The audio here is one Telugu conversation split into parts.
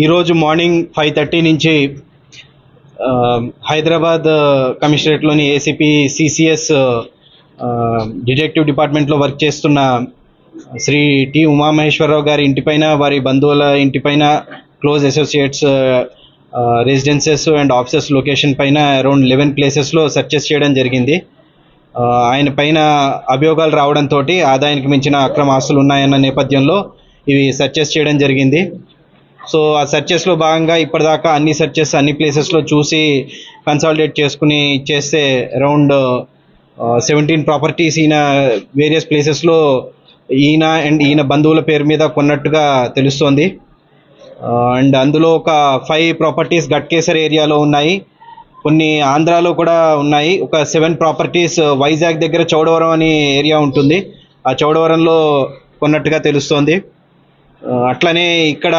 ఈరోజు మార్నింగ్ 5:30 నుంచి హైదరాబాద్ కమిషనరేట్లోని ఏసీపీ సిసిఎస్ డిటెక్టివ్ డిపార్ట్మెంట్లో వర్క్ చేస్తున్న శ్రీ టి ఉమామహేశ్వరరావు గారి ఇంటిపైన, వారి బంధువుల ఇంటిపైన, close associates residences and offices location పైన అరౌండ్ 11 ప్లేసెస్లో సెర్చెస్ చేయడం జరిగింది. ఆయన పైన అభియోగాలు రావడంతో ఆదాయానికి మించిన అక్రమ ఆస్తులు ఉన్నాయన్న నేపథ్యంలో ఇవి సెర్చెస్ చేయడం జరిగింది. సో ఆ సెర్చెస్లో భాగంగా ఇప్పటిదాకా అన్ని సెర్చెస్ అన్ని ప్లేసెస్లో చూసి కన్సాలిడేట్ చేసుకుని ఇచ్చేస్తే అరౌండ్ 17 ప్రాపర్టీస్ ఈయన వేరియస్ ప్లేసెస్లో ఈయన బంధువుల పేరు మీద కొన్నట్టుగా తెలుస్తోంది. అండ్ అందులో ఒక 5 ప్రాపర్టీస్ గట్కేసర్ ఏరియాలో ఉన్నాయి, కొన్ని ఆంధ్రాలో కూడా ఉన్నాయి. ఒక 7 ప్రాపర్టీస్ వైజాగ్ దగ్గర చౌడవరం అనే ఏరియా ఉంటుంది, ఆ చౌడవరంలో కొన్నట్టుగా తెలుస్తోంది. అట్లనే ఇక్కడ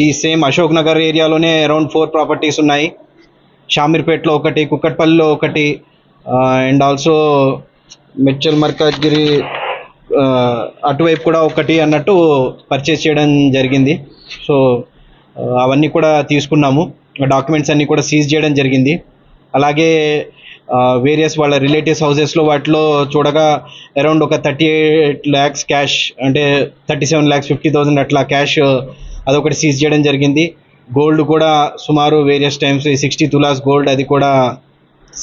ఈ సేమ్ అశోక్ నగర్ ఏరియాలోనే అరౌండ్ 4 ప్రాపర్టీస్ ఉన్నాయి. షామీర్పేటలో ఒకటి, కుక్కట్పల్లిలో ఒకటి, అండ్ ఆల్సో మెడ్చల్ మర్కాజ్గిరి అటువైపు కూడా ఒకటి అన్నట్టు పర్చేస్ చేయడం జరిగింది. సో అవన్నీ కూడా తీసుకున్నాము, డాక్యుమెంట్స్ అన్నీ కూడా సీజ్ చేయడం జరిగింది. అలాగే వేరియస్ వాళ్ళ రిలేటివ్స్ హౌసెస్లో వాటిలో చూడగా అరౌండ్ ఒక 38 lakhs క్యాష్, అంటే 37,50,000 అట్లా క్యాష్ అదొకటి సీజ్ చేయడం జరిగింది. గోల్డ్ కూడా సుమారు వేరియస్ టైమ్స్ 60 తులాస్ గోల్డ్ అది కూడా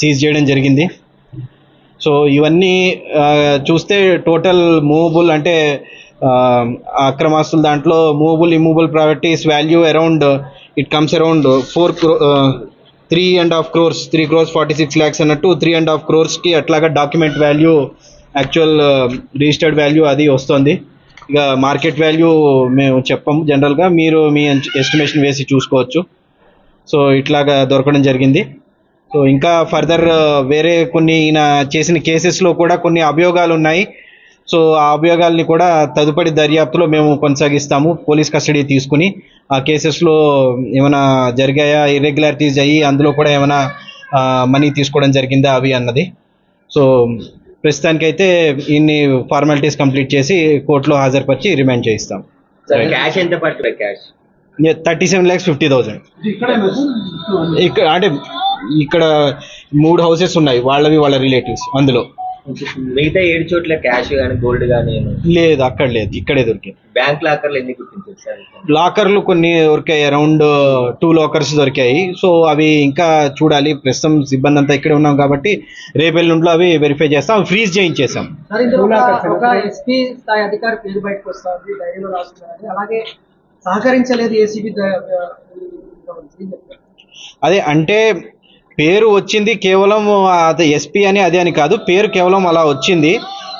సీజ్ చేయడం జరిగింది. సో ఇవన్నీ చూస్తే టోటల్ మూవబుల్ అంటే అక్రమాస్తుల దాంట్లో movable immovable properties value around it comes around 3.5 crores, 3 crores 46 lakhs అన్నట్టు 3.5 crores అట్లాగా document value, actual registered value అది వస్తుంది. ఇక మార్కెట్ వాల్యూ మేము చెప్పము, జనరల్గా మీరు మీ ఎస్టిమేషన్ వేసి చూసుకోవచ్చు. సో ఇట్లాగా దొరకడం జరిగింది. సో ఇంకా ఫర్దర్ వేరే కొన్ని ఈయన చేసిన కేసెస్లో కూడా కొన్ని అభియోగాలు ఉన్నాయి. సో ఆ అభియోగాల్ని కూడా తదుపరి దర్యాప్తులో మేము కొనసాగిస్తాము, పోలీస్ కస్టడీ తీసుకుని. ఆ కేసెస్లో ఏమైనా జరిగాయా, ఇర్రెగ్యులారిటీస్ అయ్యి అందులో కూడా ఏమైనా మనీ తీసుకోవడం జరిగిందా అవి అన్నది. సో ప్రస్తుతానికైతే ఇన్ని ఫార్మాలిటీస్ కంప్లీట్ చేసి కోర్టులో హాజరుపరిచి రిమాండ్ చేయిస్తాం. 37,50,000. ఇక్కడ అంటే ఇక్కడ 3 houses ఉన్నాయి, వాళ్ళవి వాళ్ళ రిలేటివ్స్. అందులో మిగతా 7 చోట్ల క్యాష్ కానీ గోల్డ్ కానీ లేదు, అక్కడ లేదు, ఇక్కడే దొరికాయి. బ్యాంక్ లాకర్లు ఎన్ని గుర్తించారు సార్? లాకర్లు కొన్ని దొరికాయి, అరౌండ్ 2 లాకర్స్ దొరికాయి. సో అవి ఇంకా చూడాలి, ప్రస్తుతం సిబ్బంది అంతా ఇక్కడే ఉన్నాం కాబట్టి రేపెల్లుండిలో అవి వెరిఫై చేస్తాం, ఫ్రీజ్ చేయించేసాం. అదే అంటే పేరు వచ్చింది కేవలం అది ఎస్పీ అని అదే అని కాదు, పేరు కేవలం అలా వచ్చింది.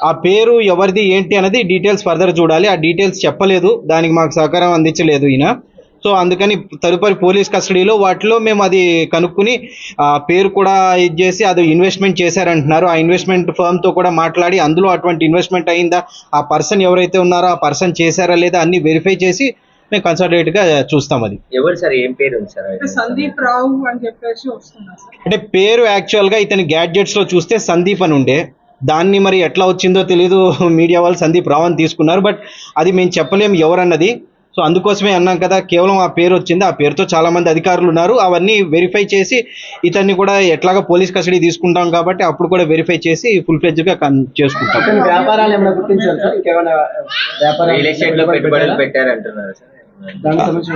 ఆ పేరు ఎవరిది ఏంటి అనేది డీటెయిల్స్ ఫర్దర్ చూడాలి. ఆ డీటెయిల్స్ చెప్పలేదు, దానికి మాకు సహకారం అందించలేదు ఈయన. సో అందుకని తదుపరి పోలీస్ కస్టడీలో వాటిలో మేము అది కనుక్కుని ఆ పేరు కూడా ఇది చేసి అది ఇన్వెస్ట్మెంట్ చేశారంటున్నారు. ఆ ఇన్వెస్ట్మెంట్ ఫర్మ్తో కూడా మాట్లాడి అందులో అటువంటి ఇన్వెస్ట్మెంట్ అయిందా, ఆ పర్సన్ ఎవరైతే ఉన్నారో ఆ పర్సన్ చేశారా లేదా అన్ని వెరిఫై చేసి మేము కన్సల్టేట్ గా చూస్తాం. అది ఎవరు సార్, ఏం పేరు ఉంది సార్? సందీప్ రావు అని చెప్పేసి వస్తున్నారు. అంటే పేరు యాక్చువల్ గా ఇతని గ్యాడ్జెట్స్ లో చూస్తే సందీప్ అని ఉండే, దాన్ని మరి ఎట్లా వచ్చిందో తెలీదు, మీడియా వాళ్ళు సందీప్ రావు అని తీసుకున్నారు. బట్ అది మేము చెప్పలేము ఎవరన్నది. సో అందుకోసమే అన్నాం కదా, కేవలం ఆ పేరు వచ్చింది, ఆ పేరుతో చాలా మంది అధికారులు ఉన్నారు, అవన్నీ వెరిఫై చేసి ఇతన్ని కూడా ఎట్లాగా పోలీస్ కస్టడీ తీసుకుంటాం కాబట్టి అప్పుడు కూడా వెరిఫై చేసి ఫుల్ ఫ్లెడ్జ్ గా చేసుకుంటాం. వ్యాపారాలు ఏమైనా గుర్తించారు సార్? రియల్ ఎస్టేట్ లో పెట్టుబడులు పెట్టారంటున్నారు సార్?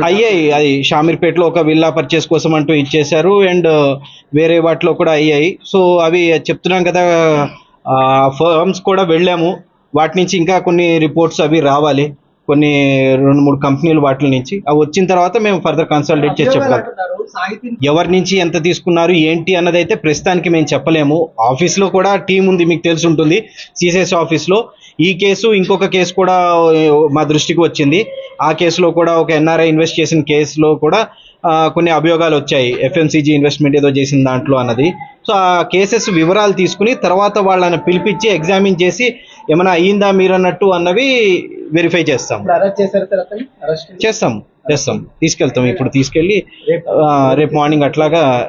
అయ్యాయి, అది షామీర్పేటలో ఒక విల్లా పర్చేస్ కోసం అంటూ ఇచ్చేశారు, అండ్ వేరే వాటిలో కూడా అయ్యాయి. సో అవి చెప్తున్నాం కదా, ఫర్మ్స్ కూడా వెళ్ళాము, వాటి నుంచి ఇంకా కొన్ని రిపోర్ట్స్ అవి రావాలి, కొన్ని 2-3 కంపెనీలు వాటి నుంచి. అవి వచ్చిన తర్వాత మేము ఫర్దర్ కన్సల్టేట్ చేసి చెప్పగలం. ఎవరి నుంచి ఎంత తీసుకున్నారు ఏంటి అన్నది అయితే ప్రస్తుతానికి మేము చెప్పలేము. ఆఫీస్లో కూడా టీం ఉంది, మీకు తెలిసి ఉంటుంది, సిసిఎస్ ఆఫీస్లో. ఈ కేసు ఇంకొక కేసు కూడా మా దృష్టికి వచ్చింది. ఆ కేసులో కూడా ఒక ఎన్ఆర్ఐ ఇన్వెస్ట్ చేసిన కేసులో కూడా కొన్ని అభియోగాలు వచ్చాయి, ఎఫ్ఎంసీజీ ఇన్వెస్ట్మెంట్ ఏదో చేసిన దాంట్లో అన్నది. సో ఆ కేసెస్ వివరాలు తీసుకుని తర్వాత వాళ్ళని పిలిపించి ఎగ్జామిన్ చేసి ఏమైనా అయ్యిందా మీరు అన్నట్టు అన్నవి వెరిఫై చేస్తాం. అరెస్ట్ చేశారు సార్? చేస్తాం. చేస్తాం, తీసుకెళ్తాం. ఇప్పుడు తీసుకెళ్ళి రేపు మార్నింగ్ అట్లాగా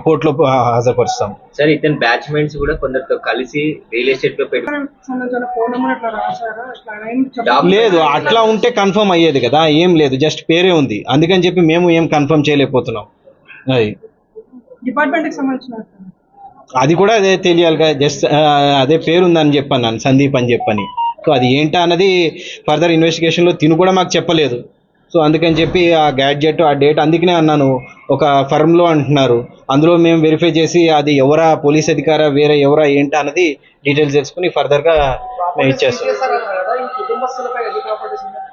కోర్టులో హాజరుపరుస్తాం. సార్ ఇతని బ్యాచ్మెంట్స్ కూడా కొందరితో కలిసి రియల్ ఎస్టేట్ లో పెట్టి సంబంధించిన ఫోన్ నెంబర్ అట్లా రాశారా? ఇట్లా ఏం చెప్ప- లేదు, అట్లా ఉంటే కన్ఫర్మ్ అయ్యేది కదా, ఏం లేదు, జస్ట్ పేరే ఉంది. అందుకని చెప్పి మేము ఏం కన్ఫర్మ్ చేయలేకపోతున్నాం. అది డిపార్ట్మెంట్ కి సంబంధించిన అది కూడా అదే తెలియాలి కదా, జస్ట్ అదే పేరు ఉందని చెప్పాను నేను, సందీప్ అని చెప్పని. సో అది ఏంటా అన్నది ఫర్దర్ ఇన్వెస్టిగేషన్లో తిను కూడా మాకు చెప్పలేదు. సో అందుకని చెప్పి ఆ గ్యాడ్జెట్ ఆ డేట్ అందుకనే అన్నాను, ఒక ఫర్మ్లో అంటున్నారు, అందులో మేము వెరిఫై చేసి అది ఎవరా పోలీస్ అధికారా వేరే ఎవరా ఏంటా అన్నది డీటెయిల్స్ తెలుసుకుని ఫర్దర్గా మేము ఇచ్చేస్తాం. కుటుంబస్తులపై ఎన్ని ప్రాపర్టీస్ ఉన్నాయి?